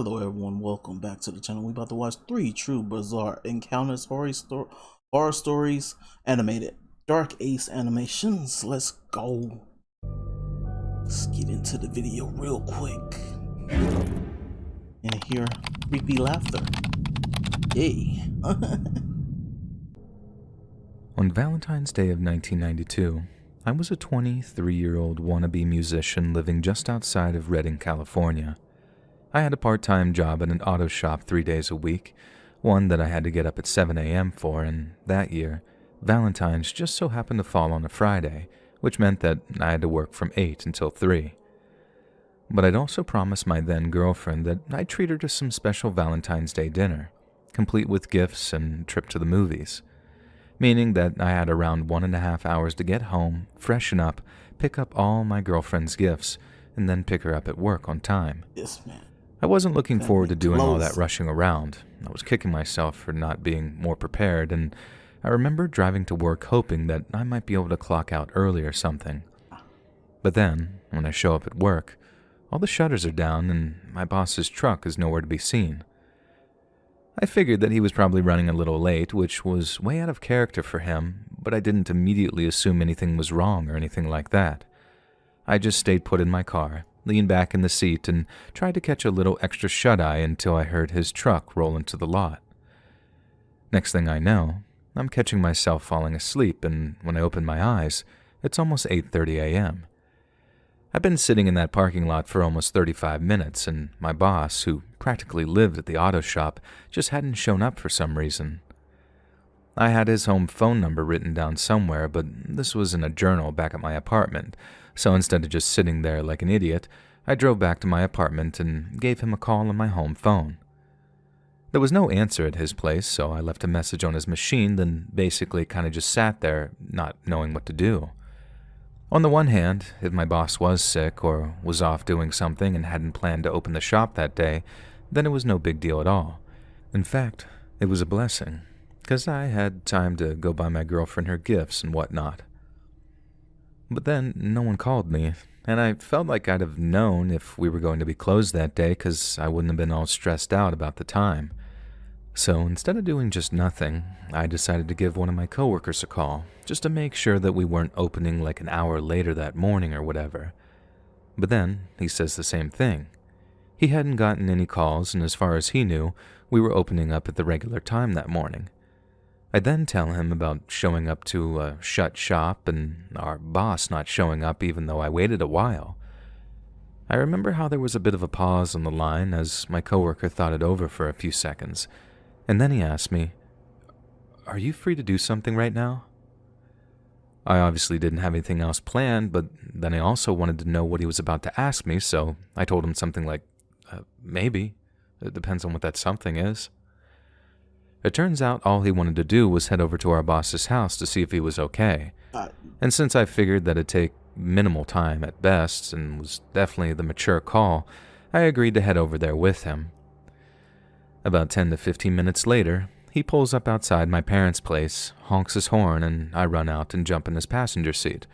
Hello everyone, welcome back to the channel. We about to watch 3 True Bizarre Encounters horror stories animated. Dark Ace Animations. Let's go. Let's get into the video real quick. And hear creepy laughter. Yay. On Valentine's Day of 1992, I was a 23-year-old wannabe musician living just outside of Redding, California. I had a part-time job at an auto shop 3 days a week, one that I had to get up at 7 a.m. for, and that year, Valentine's just so happened to fall on a Friday, which meant that I had to work from 8 until 3. But I'd also promised my then-girlfriend that I'd treat her to some special Valentine's Day dinner, complete with gifts and a trip to the movies, meaning that I had around 1.5 hours to get home, freshen up, pick up all my girlfriend's gifts, and then pick her up at work on time. Yes, man. I wasn't looking forward to doing all that Close. rushing around. I was kicking myself for not being more prepared, and I remember driving to work hoping that I might be able to clock out early or something. But then, when I show up at work, all the shutters are down and my boss's truck is nowhere to be seen. I figured that he was probably running a little late, which was way out of character for him, but I didn't immediately assume anything was wrong or anything like that. I just stayed put in my car, leaned back in the seat, and tried to catch a little extra shut-eye until I heard his truck roll into the lot. Next thing I know, I'm catching myself falling asleep, and when I open my eyes, it's almost 8:30 a.m. I've been sitting in that parking lot for almost 35 minutes, and my boss, who practically lived at the auto shop, just hadn't shown up for some reason. I had his home phone number written down somewhere, but this was in a journal back at my apartment, so instead of just sitting there like an idiot, I drove back to my apartment and gave him a call on my home phone. There was no answer at his place, so I left a message on his machine, then basically kind of just sat there, not knowing what to do. On the one hand, if my boss was sick or was off doing something and hadn't planned to open the shop that day, then it was no big deal at all. In fact, it was a blessing, because I had time to go buy my girlfriend her gifts and whatnot. But then no one called me, and I felt like I'd have known if we were going to be closed that day because I wouldn't have been all stressed out about the time. So instead of doing just nothing, I decided to give one of my coworkers a call, just to make sure that we weren't opening like an hour later that morning or whatever. But then he says the same thing. He hadn't gotten any calls, and as far as he knew, we were opening up at the regular time that morning. I then tell him about showing up to a shut shop and our boss not showing up even though I waited a while. I remember how there was a bit of a pause on the line as my coworker thought it over for a few seconds, and then he asked me, "Are you free to do something right now?" I obviously didn't have anything else planned, but then I also wanted to know what he was about to ask me, so I told him something like, maybe. It depends on what that something is. It turns out all he wanted to do was head over to our boss's house to see if he was okay. And since I figured that it'd take minimal time at best and was definitely the mature call, I agreed to head over there with him. About 10 to 15 minutes later, he pulls up outside my parents' place, honks his horn, and I run out and jump in his passenger seat.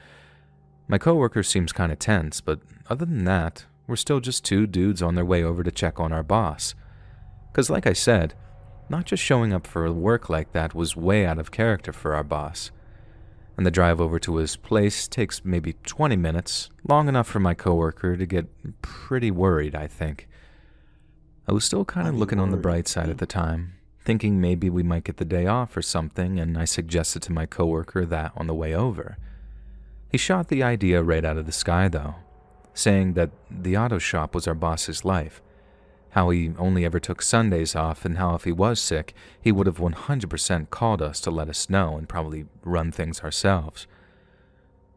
My coworker seems kind of tense, but other than that, we're still just two dudes on their way over to check on our boss. 'Cause like I said, not just showing up for work like that was way out of character for our boss. And the drive over to his place takes maybe 20 minutes, long enough for my coworker to get pretty worried, I think. I was still kind of looking on the bright side at the time, thinking maybe we might get the day off or something, and I suggested to my coworker that on the way over. He shot the idea right out of the sky, though, saying that the auto shop was our boss's life, how he only ever took Sundays off, and how if he was sick, he would have 100% called us to let us know and probably run things ourselves.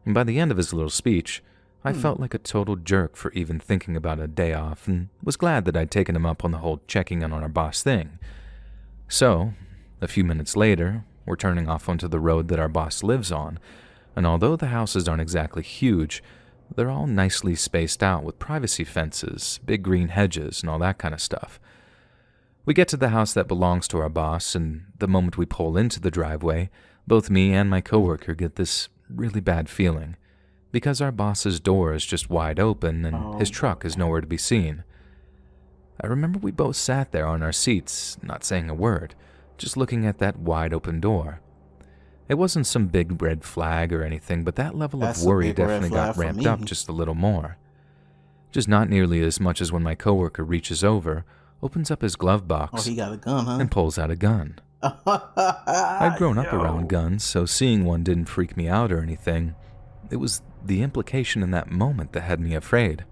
And by the end of his little speech, I felt like a total jerk for even thinking about a day off, and was glad that I'd taken him up on the whole checking in on our boss thing. So, a few minutes later, we're turning off onto the road that our boss lives on, and although the houses aren't exactly huge, they're all nicely spaced out with privacy fences, big green hedges, and all that kind of stuff. We get to the house that belongs to our boss, and the moment we pull into the driveway, both me and my coworker get this really bad feeling, because our boss's door is just wide open and his truck is nowhere to be seen. I remember we both sat there on our seats, not saying a word, just looking at that wide open door. It wasn't some big red flag or anything, but that level That's of a worry big red definitely flag got for ramped me. up just a little more. Just not nearly as much as when my coworker reaches over, opens up his glove Oh, box, he got a gun, huh? and pulls out a gun. I'd grown up around guns, so seeing one didn't freak me out or anything. It was the implication in that moment that had me afraid.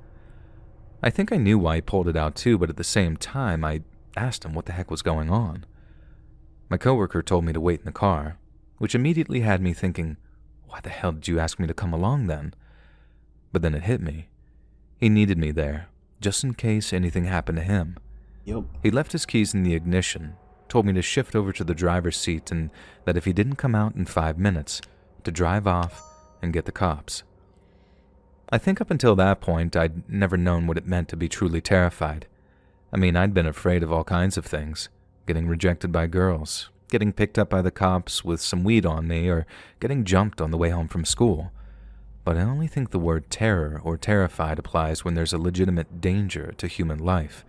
I think I knew why he pulled it out too, but at the same time, I asked him what the heck was going on. My coworker told me to wait in the car, which immediately had me thinking, why the hell did you ask me to come along then? But then it hit me. He needed me there, just in case anything happened to him. Yep. He left his keys in the ignition, told me to shift over to the driver's seat, and that if he didn't come out in 5 minutes, to drive off and get the cops. I think up until that point, I'd never known what it meant to be truly terrified. I mean, I'd been afraid of all kinds of things. Getting rejected by girls, getting picked up by the cops with some weed on me, or getting jumped on the way home from school. But I only think the word terror or terrified applies when there's a legitimate danger to human life.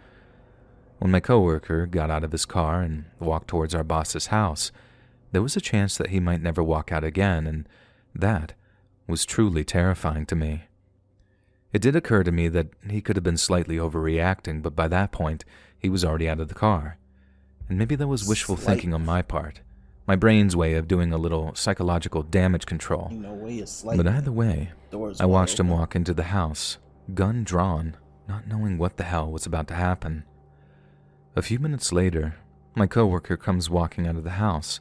When my coworker got out of his car and walked towards our boss's house, there was a chance that he might never walk out again, and that was truly terrifying to me. It did occur to me that he could have been slightly overreacting, but by that point, he was already out of the car. And maybe that was wishful thinking on my part, my brain's way of doing a little psychological damage control. But either way, I watched him walk into the house, gun drawn, not knowing what the hell was about to happen. A few minutes later, my coworker comes walking out of the house,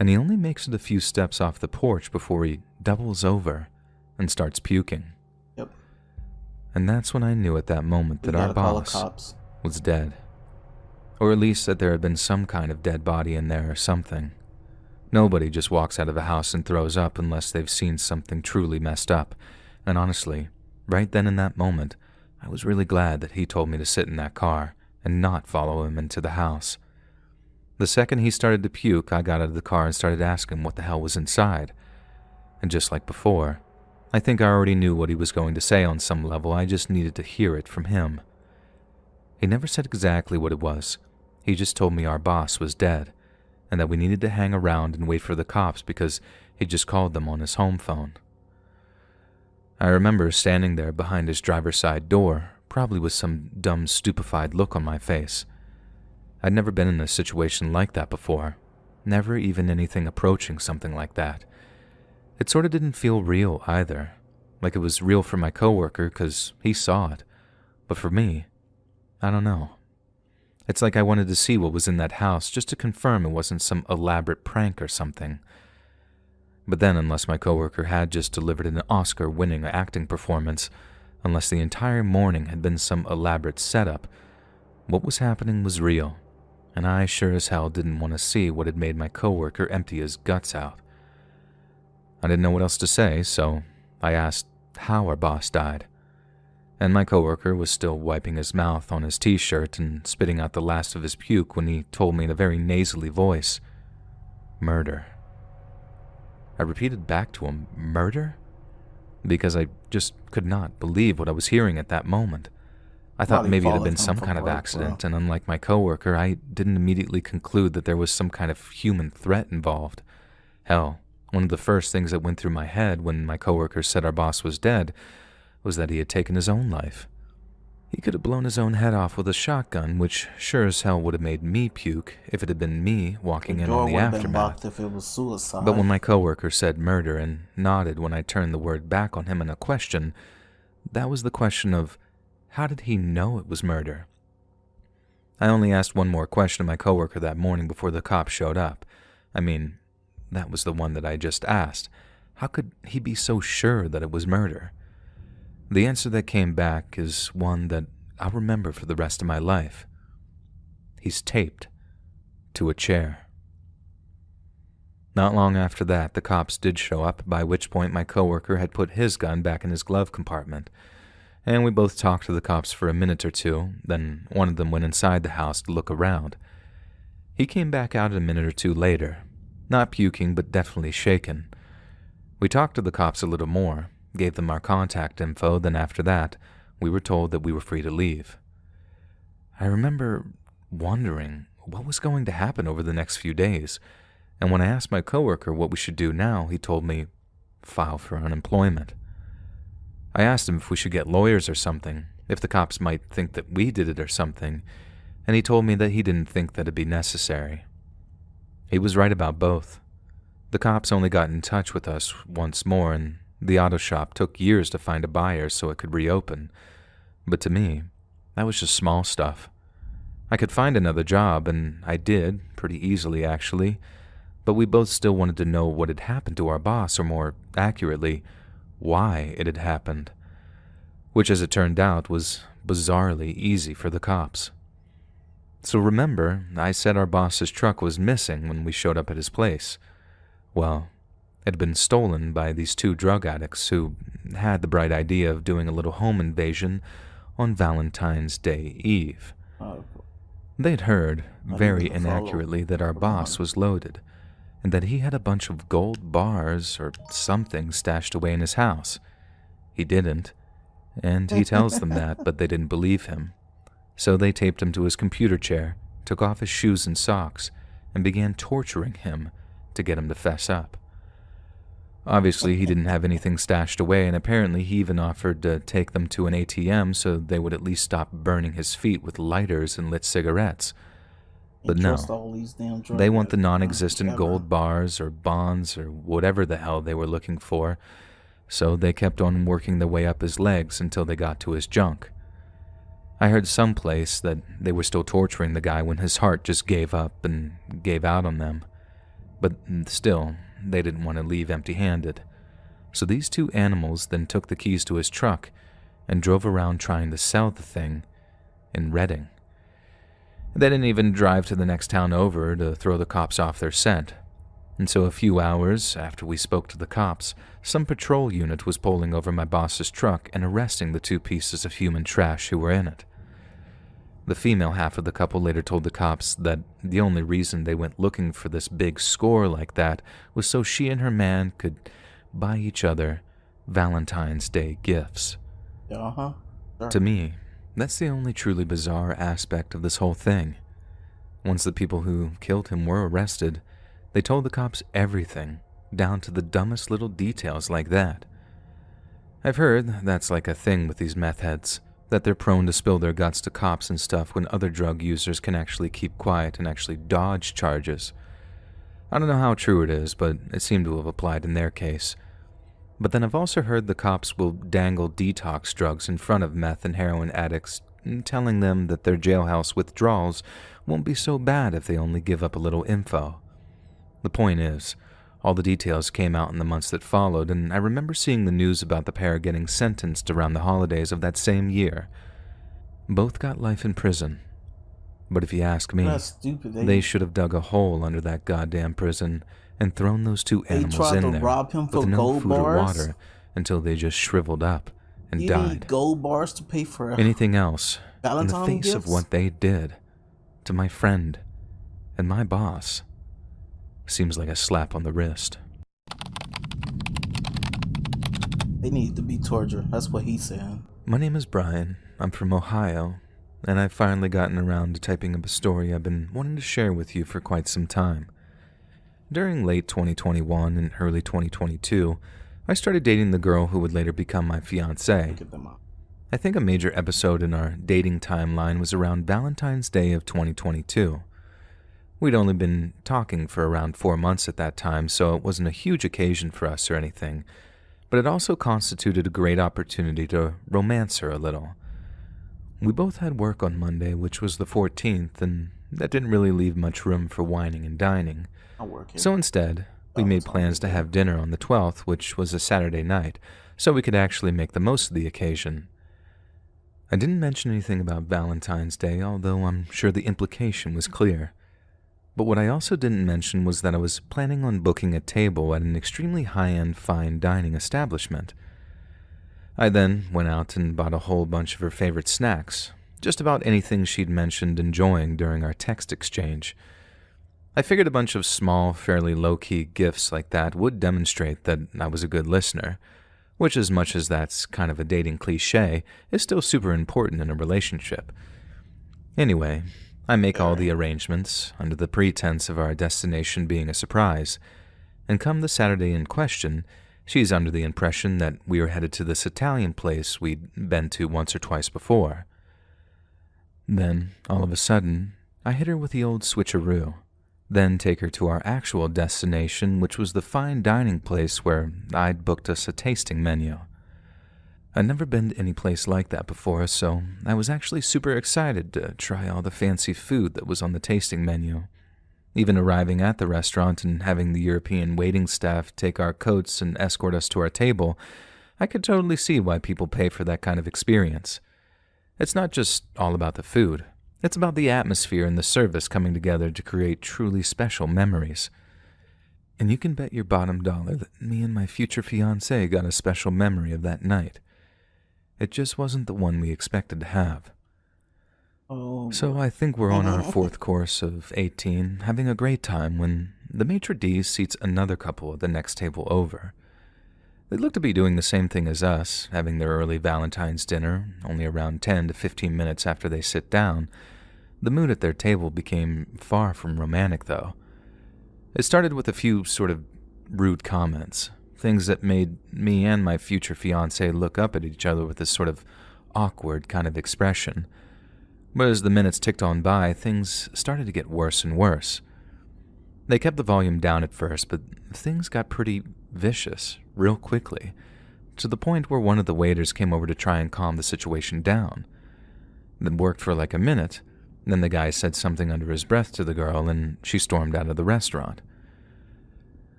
and he only makes it a few steps off the porch before he doubles over and starts puking. Yep. And that's when I knew at that moment that our boss was dead. Or at least that there had been some kind of dead body in there or something. Nobody just walks out of a house and throws up unless they've seen something truly messed up. And honestly, right then in that moment, I was really glad that he told me to sit in that car and not follow him into the house. The second he started to puke, I got out of the car and started asking what the hell was inside. And just like before, I think I already knew what he was going to say on some level. I just needed to hear it from him. He never said exactly what it was. He just told me our boss was dead, and that we needed to hang around and wait for the cops because he just called them on his home phone. I remember standing there behind his driver's side door, probably with some dumb, stupefied look on my face. I'd never been in a situation like that before, never even anything approaching something like that. It sort of didn't feel real either, like it was real for my coworker because he saw it, but for me, I don't know. It's like I wanted to see what was in that house just to confirm it wasn't some elaborate prank or something. But then, unless my coworker had just delivered an Oscar-winning acting performance, unless the entire morning had been some elaborate setup, what was happening was real, and I sure as hell didn't want to see what had made my coworker empty his guts out. I didn't know what else to say, so I asked how our boss died. And my coworker was still wiping his mouth on his t-shirt and spitting out the last of his puke when he told me in a very nasally voice, "Murder." I repeated back to him, "Murder?" Because I just could not believe what I was hearing at that moment. I thought maybe it had been some kind of accident, and unlike my coworker, I didn't immediately conclude that there was some kind of human threat involved. Hell, one of the first things that went through my head when my coworker said our boss was dead was that he had taken his own life. He could have blown his own head off with a shotgun, which sure as hell would have made me puke if it had been me walking in on the aftermath. If it was suicide. But when my coworker said murder and nodded when I turned the word back on him in a question, that was the question of, how did he know it was murder? I only asked one more question to my coworker that morning before the cops showed up. I mean, that was the one that I just asked. How could he be so sure that it was murder? The answer that came back is one that I'll remember for the rest of my life. He's taped to a chair. Not long after that, the cops did show up, by which point my coworker had put his gun back in his glove compartment. And we both talked to the cops for a minute or two, then one of them went inside the house to look around. He came back out a minute or two later, not puking but definitely shaken. We talked to the cops a little more, gave them our contact info, then after that, we were told that we were free to leave. I remember wondering what was going to happen over the next few days, and when I asked my coworker what we should do now, he told me, file for unemployment. I asked him if we should get lawyers or something, if the cops might think that we did it or something, and he told me that he didn't think that it'd be necessary. He was right about both. The cops only got in touch with us once more, and the auto shop took years to find a buyer so it could reopen. But to me, that was just small stuff. I could find another job, and I did, pretty easily actually, but we both still wanted to know what had happened to our boss, or more accurately, why it had happened, which as it turned out was bizarrely easy for the cops. So remember, I said our boss's truck was missing when we showed up at his place. Well, it had been stolen by these two drug addicts who had the bright idea of doing a little home invasion on Valentine's Day Eve. They'd heard, very inaccurately, that our boss was loaded, and that he had a bunch of gold bars or something stashed away in his house. He didn't, and he tells them that, but they didn't believe him. So they taped him to his computer chair, took off his shoes and socks, and began torturing him to get him to fess up. Obviously, he didn't have anything stashed away, and apparently he even offered to take them to an ATM so they would at least stop burning his feet with lighters and lit cigarettes. But no, they want the non-existent gold bars or bonds or whatever the hell they were looking for, so they kept on working their way up his legs until they got to his junk. I heard someplace that they were still torturing the guy when his heart just gave up and gave out on them. But still, they didn't want to leave empty-handed. So these two animals then took the keys to his truck and drove around trying to sell the thing in Reading. They didn't even drive to the next town over to throw the cops off their scent. And so a few hours after we spoke to the cops, some patrol unit was pulling over my boss's truck and arresting the two pieces of human trash who were in it. The female half of the couple later told the cops that the only reason they went looking for this big score like that was so she and her man could buy each other Valentine's Day gifts. Sure. To me, that's the only truly bizarre aspect of this whole thing. Once the people who killed him were arrested, they told the cops everything, down to the dumbest little details like that. I've heard that's like a thing with these meth heads, that they're prone to spill their guts to cops and stuff when other drug users can actually keep quiet and actually dodge charges. I don't know how true it is, but it seemed to have applied in their case. But then I've also heard the cops will dangle detox drugs in front of meth and heroin addicts, telling them that their jailhouse withdrawals won't be so bad if they only give up a little info. The point is, all the details came out in the months that followed, and I remember seeing the news about the pair getting sentenced around the holidays of that same year. Both got life in prison. But if you ask me, they should have dug a hole under that goddamn prison and thrown those two animals in there with no food or water until they just shriveled up and died. Need gold bars to pay for anything else in the face gifts? of what they did to my friend and my boss seems like a slap on the wrist. They need to be tortured. That's what he said. My name is Brian. I'm from Ohio, and I've finally gotten around to typing up a story I've been wanting to share with you for quite some time. During late 2021 and early 2022, I started dating the girl who would later become my fiancée. I think a major episode in our dating timeline was around Valentine's Day of 2022. We'd only been talking for around 4 months at that time, so it wasn't a huge occasion for us or anything, but it also constituted a great opportunity to romance her a little. We both had work on Monday, which was the 14th, and that didn't really leave much room for whining and dining. So instead, we made plans to have dinner on the 12th, which was a Saturday night, so we could actually make the most of the occasion. I didn't mention anything about Valentine's Day, although I'm sure the implication was clear. But what I also didn't mention was that I was planning on booking a table at an extremely high-end fine dining establishment. I then went out and bought a whole bunch of her favorite snacks, just about anything she'd mentioned enjoying during our text exchange. I figured a bunch of small, fairly low-key gifts like that would demonstrate that I was a good listener, which, as much as that's kind of a dating cliché, is still super important in a relationship. Anyway, I make all the arrangements under the pretense of our destination being a surprise, and come the Saturday in question, she's under the impression that we are headed to this Italian place we'd been to once or twice before. Then, all of a sudden, I hit her with the old switcheroo, then take her to our actual destination, which was the fine dining place where I'd booked us a tasting menu. I'd never been to any place like that before, so I was actually super excited to try all the fancy food that was on the tasting menu. Even arriving at the restaurant and having the European waiting staff take our coats and escort us to our table, I could totally see why people pay for that kind of experience. It's not just all about the food. It's about the atmosphere and the service coming together to create truly special memories. And you can bet your bottom dollar that me and my future fiancé got a special memory of that night. It just wasn't the one we expected to have. So I think we're on our fourth course of 18, having a great time when the maitre d' seats another couple at the next table over. They look to be doing the same thing as us, having their early Valentine's dinner, only around 10 to 15 minutes after they sit down. The mood at their table became far from romantic, though. It started with a few sort of rude comments, things that made me and my future fiancé look up at each other with this sort of awkward kind of expression. But as the minutes ticked on by, things started to get worse and worse. They kept the volume down at first, but things got pretty vicious real quickly, to the point where one of the waiters came over to try and calm the situation down. It worked for like a minute, then the guy said something under his breath to the girl, and she stormed out of the restaurant.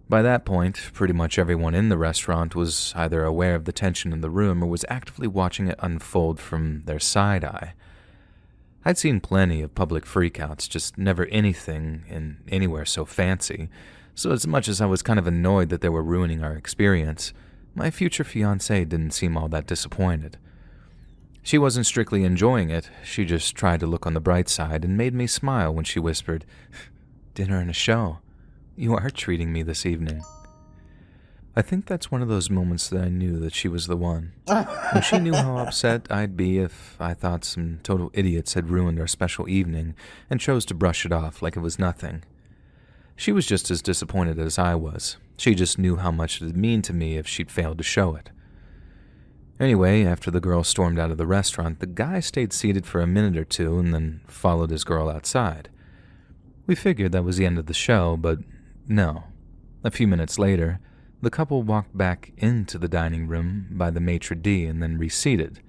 By that point, pretty much everyone in the restaurant was either aware of the tension in the room or was actively watching it unfold from their side eye. I'd seen plenty of public freakouts, just never anything in anywhere so fancy, so as much as I was kind of annoyed that they were ruining our experience, my future fiancée didn't seem all that disappointed. She wasn't strictly enjoying it, she just tried to look on the bright side and made me smile when she whispered, "Dinner and a show. You are treating me this evening." I think that's one of those moments that I knew that she was the one. And she knew how upset I'd be if I thought some total idiots had ruined our special evening and chose to brush it off like it was nothing. She was just as disappointed as I was. She just knew how much it'd mean to me if she'd failed to show it. Anyway, after the girl stormed out of the restaurant, the guy stayed seated for a minute or two and then followed his girl outside. We figured that was the end of the show, but no. A few minutes later, the couple walked back into the dining room by the maitre d' and then reseated.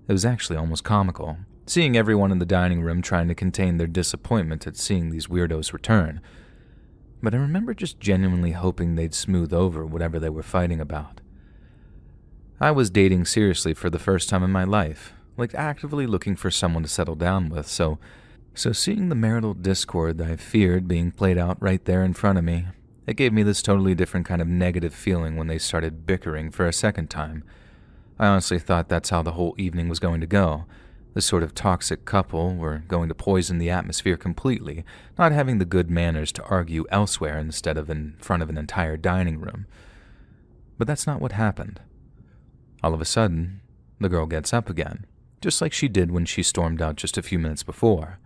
It was actually almost comical, seeing everyone in the dining room trying to contain their disappointment at seeing these weirdos return. But I remember just genuinely hoping they'd smooth over whatever they were fighting about. I was dating seriously for the first time in my life, like actively looking for someone to settle down with, so seeing the marital discord that I feared being played out right there in front of me, it gave me this totally different kind of negative feeling when they started bickering for a second time. I honestly thought that's how the whole evening was going to go. This sort of toxic couple were going to poison the atmosphere completely, not having the good manners to argue elsewhere instead of in front of an entire dining room. But that's not what happened. All of a sudden, the girl gets up again, just like she did when she stormed out just a few minutes before.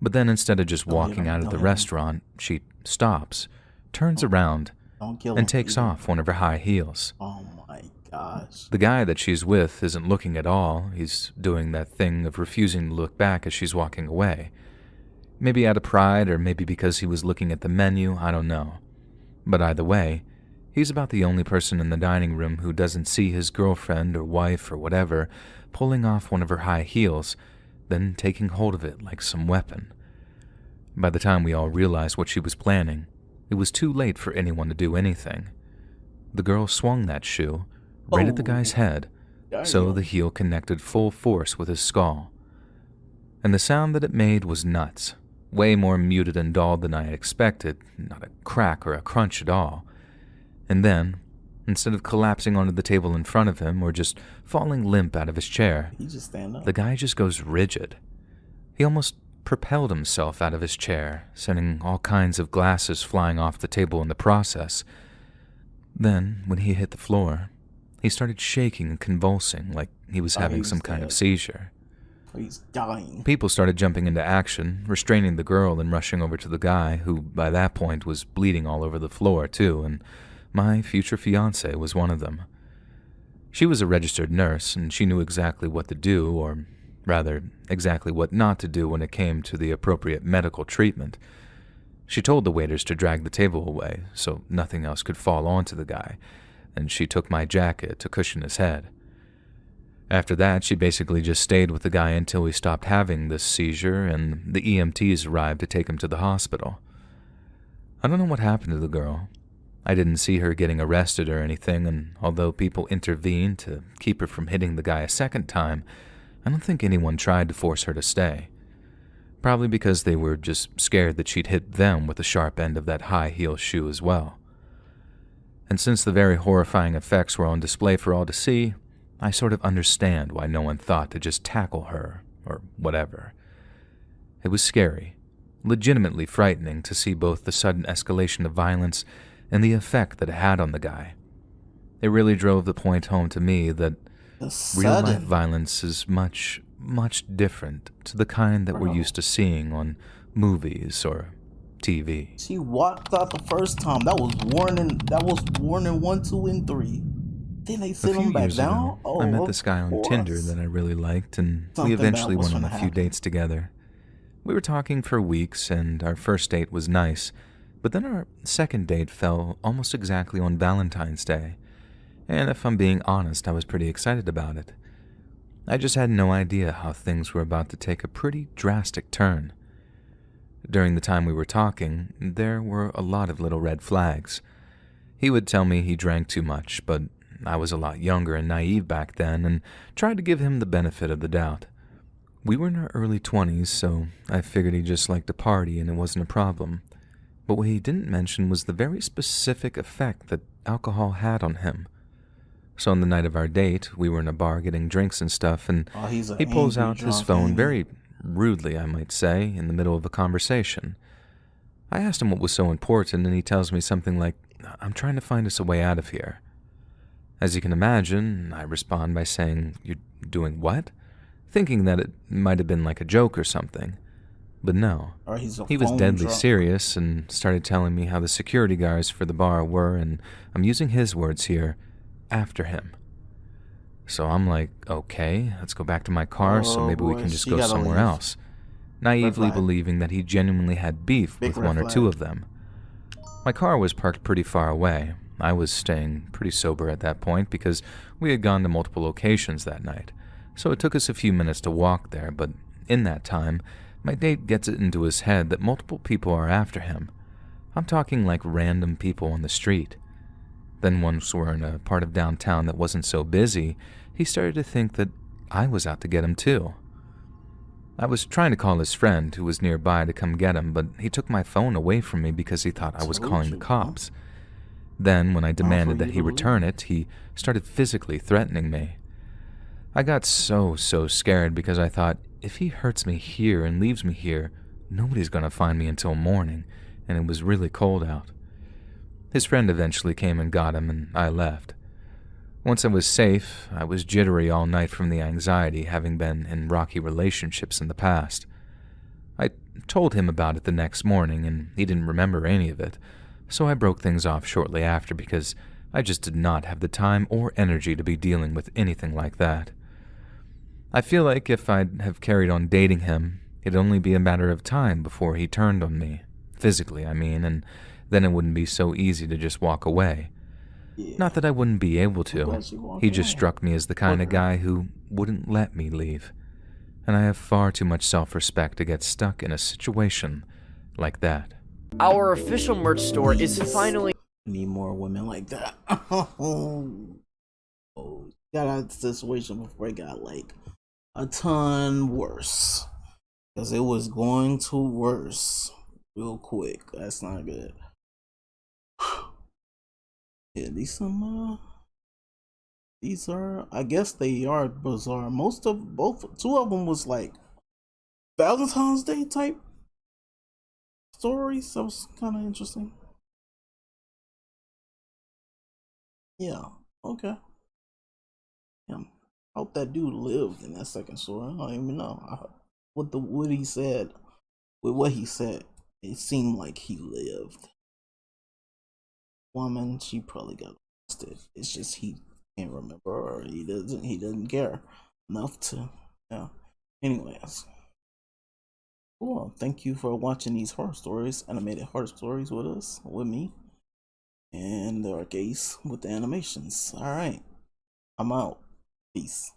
But then instead of just walking out of the restaurant, she stops, turns around, and takes off one of her high heels. Oh my gosh. The guy that she's with isn't looking at all. He's doing that thing of refusing to look back as she's walking away. Maybe out of pride, or maybe because he was looking at the menu, I don't know. But either way, he's about the only person in the dining room who doesn't see his girlfriend or wife or whatever pulling off one of her high heels, then taking hold of it like some weapon. By the time we all realized what she was planning, it was too late for anyone to do anything. The girl swung that shoe right at the guy's head, so the heel connected full force with his skull. And the sound that it made was nuts, way more muted and dull than I had expected, not a crack or a crunch at all. And then, instead of collapsing onto the table in front of him or just falling limp out of his chair, the guy just goes rigid. He almost propelled himself out of his chair, sending all kinds of glasses flying off the table in the process. Then, when he hit the floor, he started shaking and convulsing like he was having some kind of seizure. He's dying. People started jumping into action, restraining the girl and rushing over to the guy, who by that point was bleeding all over the floor too, and my future fiancée was one of them. She was a registered nurse, and she knew exactly what to do, or rather, exactly what not to do when it came to the appropriate medical treatment. She told the waiters to drag the table away so nothing else could fall onto the guy, and she took my jacket to cushion his head. After that, she basically just stayed with the guy until he stopped having this seizure and the EMTs arrived to take him to the hospital. I don't know what happened to the girl. I didn't see her getting arrested or anything, and although people intervened to keep her from hitting the guy a second time, I don't think anyone tried to force her to stay. Probably because they were just scared that she'd hit them with the sharp end of that high-heel shoe as well. And since the very horrifying effects were on display for all to see, I sort of understand why no one thought to just tackle her, or whatever. It was scary, legitimately frightening to see both the sudden escalation of violence and the effect that it had on the guy. It really drove the point home to me that real-life violence is much, much different to the kind that we're used to seeing on movies or TV. She walked out the first time. That was warning 1, 2, and 3. Then they sit him back down. I met this guy on Tinder that I really liked, and we eventually went on a few dates together. We were talking for weeks, and our first date was nice, but then our second date fell almost exactly on Valentine's Day, and if I'm being honest, I was pretty excited about it. I just had no idea how things were about to take a pretty drastic turn. During the time we were talking, there were a lot of little red flags. He would tell me he drank too much, but I was a lot younger and naive back then and tried to give him the benefit of the doubt. We were in our early 20s, so I figured he just liked to party and it wasn't a problem. But what he didn't mention was the very specific effect that alcohol had on him. So on the night of our date, we were in a bar getting drinks and stuff, and he pulls out his phone very rudely, I might say, in the middle of a conversation. I asked him what was so important, and he tells me something like, "I'm trying to find us a way out of here." As you can imagine, I respond by saying, "You're doing what?" Thinking that it might have been like a joke or something. But no, he was deadly serious and started telling me how the security guards for the bar were, and I'm using his words here, after him. So I'm like, okay, let's go back to my car so maybe we can just go somewhere else. Naively believing that he genuinely had beef with one or two of them. My car was parked pretty far away. I was staying pretty sober at that point because we had gone to multiple locations that night. So it took us a few minutes to walk there, but in that time, my date gets it into his head that multiple people are after him. I'm talking like random people on the street. Then once we're in a part of downtown that wasn't so busy, he started to think that I was out to get him too. I was trying to call his friend who was nearby to come get him, but he took my phone away from me because he thought I was calling the cops. Then, when I demanded that he return it, he started physically threatening me. I got so scared because I thought, if he hurts me here and leaves me here, nobody's gonna find me until morning, and it was really cold out. His friend eventually came and got him, and I left. Once I was safe, I was jittery all night from the anxiety, having been in rocky relationships in the past. I told him about it the next morning, and he didn't remember any of it, so I broke things off shortly after because I just did not have the time or energy to be dealing with anything like that. I feel like if I'd have carried on dating him, it'd only be a matter of time before he turned on me, physically, I mean, and then it wouldn't be so easy to just walk away. Yeah. Not that I wouldn't be able to. He just struck me as the kind of guy who wouldn't let me leave. And I have far too much self-respect to get stuck in a situation like that. Our official merch store is finally... Need more women like that. Got out of the situation before it got like a ton worse. Because it was going to worse real quick. That's not good. Yeah, these are, I guess they are bizarre. Two of them was like Valentine's Day type stories. That was kind of interesting. Yeah, okay. Yeah. I hope that dude lived in that second story. I don't even know what he said. With what he said, it seemed like he lived. Woman, she probably got arrested. It's just he can't remember, or he doesn't care enough to. Yeah. Anyways, cool. Thank you for watching these horror stories, animated horror stories with me, and Dark Ace with the animations. All right, I'm out. Peace.